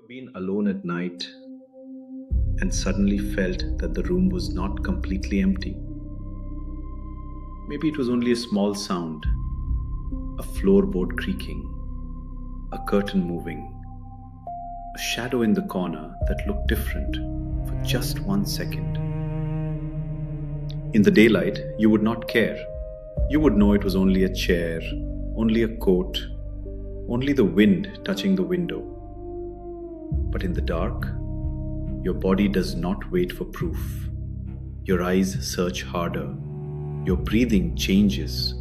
Been alone at night and suddenly felt that the room was not completely empty? Maybe it was only a small sound, a floorboard creaking, a curtain moving, a shadow in the corner that looked different for just 1 second. In the daylight, you would not care. You would know it was only a chair, only a coat, only the wind touching the window. But in the dark, your body does not wait for proof. Your eyes search harder. Your breathing changes.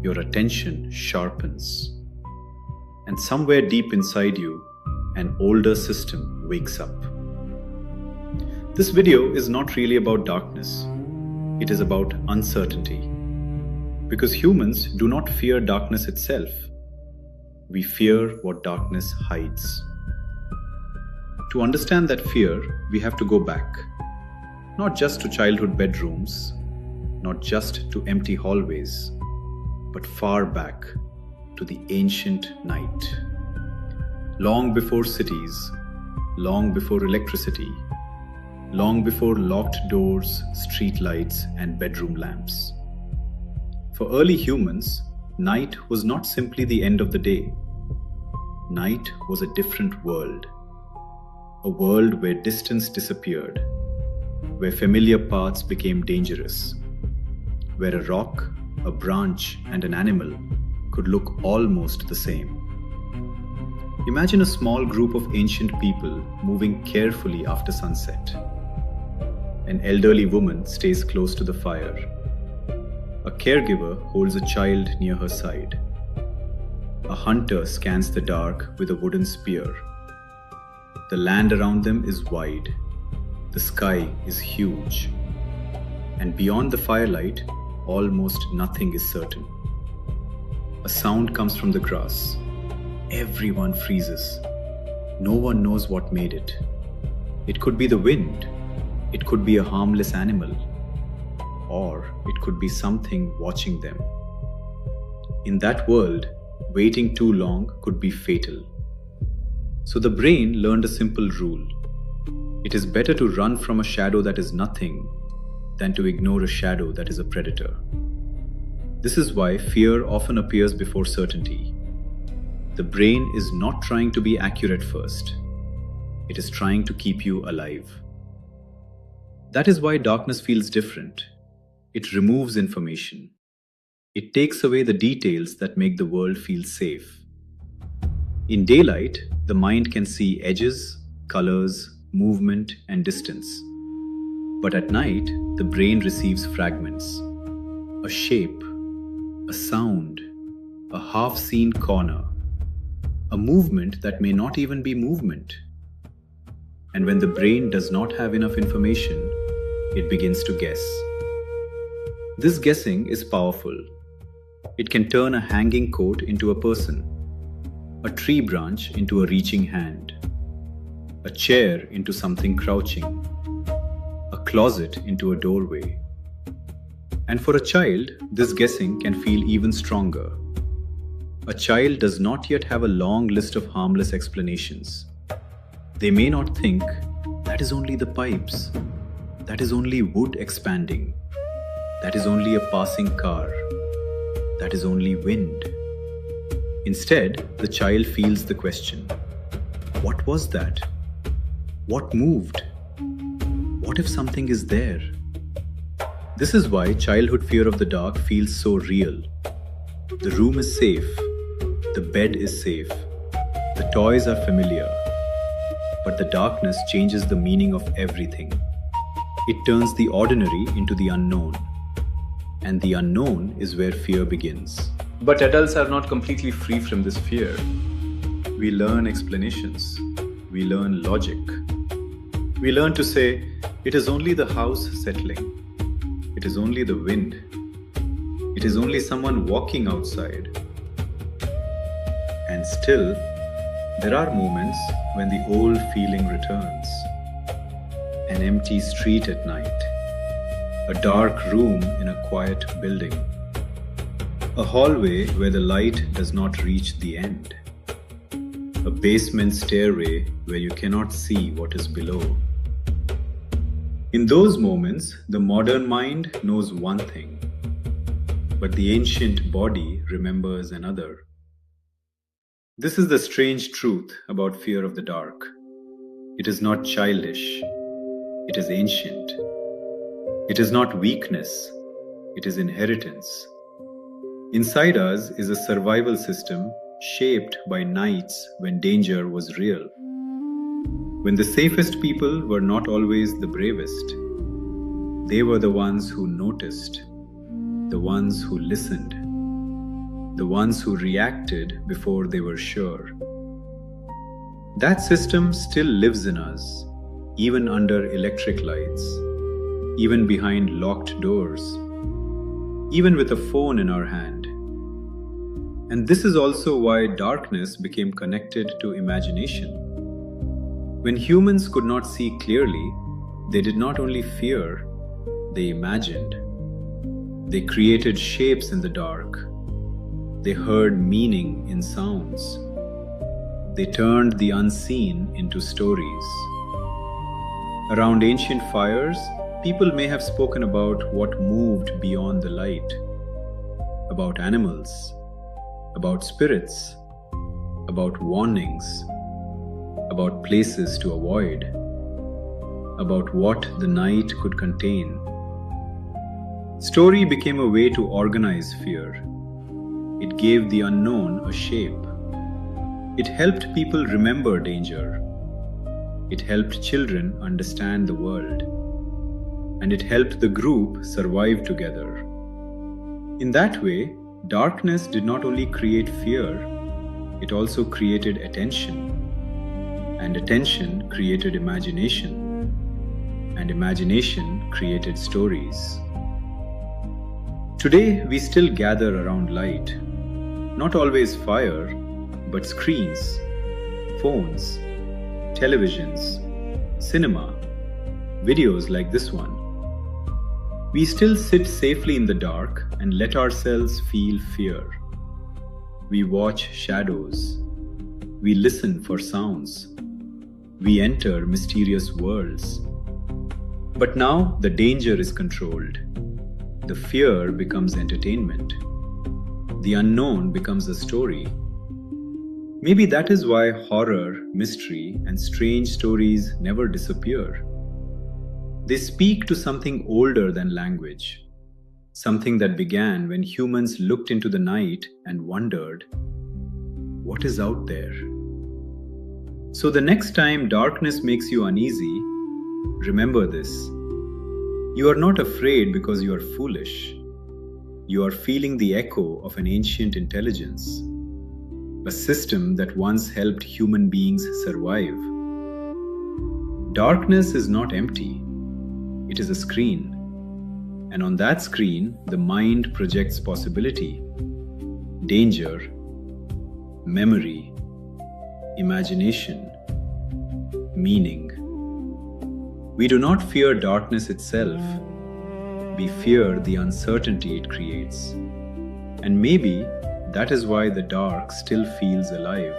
Your attention sharpens. And somewhere deep inside you, an older system wakes up. This video is not really about darkness. It is about uncertainty. Because humans do not fear darkness itself. We fear what darkness hides. To understand that fear, we have to go back. Not just to childhood bedrooms, not just to empty hallways, but far back to the ancient night. Long before cities, long before electricity, long before locked doors, street lights, and bedroom lamps. For early humans, night was not simply the end of the day. Night was a different world. A world where distance disappeared, where familiar paths became dangerous, where a rock, a branch, and an animal could look almost the same. Imagine a small group of ancient people moving carefully after sunset. An elderly woman stays close to the fire. A caregiver holds a child near her side. A hunter scans the dark with a wooden spear. The land around them is wide. The sky is huge. And beyond the firelight, almost nothing is certain. A sound comes from the grass. Everyone freezes. No one knows what made it. It could be the wind. It could be a harmless animal. Or it could be something watching them. In that world, waiting too long could be fatal. So the brain learned a simple rule. It is better to run from a shadow that is nothing than to ignore a shadow that is a predator. This is why fear often appears before certainty. The brain is not trying to be accurate first. It is trying to keep you alive. That is why darkness feels different. It removes information. It takes away the details that make the world feel safe. In daylight, the mind can see edges, colors, movement, and distance. But at night, the brain receives fragments. A shape, a sound, a half-seen corner, a movement that may not even be movement. And when the brain does not have enough information, it begins to guess. This guessing is powerful. It can turn a hanging coat into a person, a tree branch into a reaching hand, a chair into something crouching, a closet into a doorway. And for a child, this guessing can feel even stronger. A child does not yet have a long list of harmless explanations. They may not think, that is only the pipes, that is only wood expanding, that is only a passing car, that is only wind. Instead, the child feels the question. What was that? What moved? What if something is there? This is why childhood fear of the dark feels so real. The room is safe. The bed is safe. The toys are familiar. But the darkness changes the meaning of everything. It turns the ordinary into the unknown. And the unknown is where fear begins. But adults are not completely free from this fear. We learn explanations. We learn logic. We learn to say, it is only the house settling. It is only the wind. It is only someone walking outside. And still, there are moments when the old feeling returns. An empty street at night. A dark room in a quiet building. A hallway where the light does not reach the end. a basement stairway where you cannot see what is below. In those moments, the modern mind knows one thing, but the ancient body remembers another. This is the strange truth about fear of the dark. It is not childish, it is ancient. It is not weakness, it is inheritance. Inside us is a survival system shaped by nights when danger was real. When the safest people were not always the bravest, they were the ones who noticed, the ones who listened, the ones who reacted before they were sure. That system still lives in us, even under electric lights, even behind locked doors, even with a phone in our hand. And this is also why darkness became connected to imagination. When humans could not see clearly, they did not only fear, they imagined. They created shapes in the dark. They heard meaning in sounds. They turned the unseen into stories. Around ancient fires, people may have spoken about what moved beyond the light, about animals, about spirits, about warnings, about places to avoid, about what the night could contain. Story became a way to organize fear. It gave the unknown a shape. It helped people remember danger. It helped children understand the world. And it helped the group survive together. In that way, darkness did not only create fear, it also created attention. And attention created imagination. And imagination created stories. Today, we still gather around light. Not always fire, but screens, phones, televisions, cinema, videos like this one. We still sit safely in the dark and let ourselves feel fear. We watch shadows. We listen for sounds. We enter mysterious worlds. But now the danger is controlled. The fear becomes entertainment. The unknown becomes a story. Maybe that is why horror, mystery, and strange stories never disappear. They speak to something older than language, something that began when humans looked into the night and wondered, what is out there? So the next time darkness makes you uneasy, remember this. You are not afraid because you are foolish. You are feeling the echo of an ancient intelligence, a system that once helped human beings survive. Darkness is not empty. It is a screen. And on that screen, the mind projects possibility, danger, memory, imagination, meaning. We do not fear darkness itself. We fear the uncertainty it creates. And maybe that is why the dark still feels alive.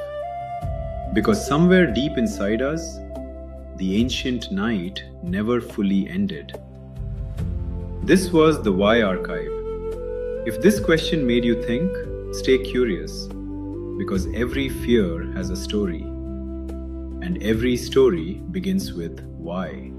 Because somewhere deep inside us, the ancient night never fully ended. This was the Why Archive. If this question made you think, stay curious. Because every fear has a story. And every story begins with why.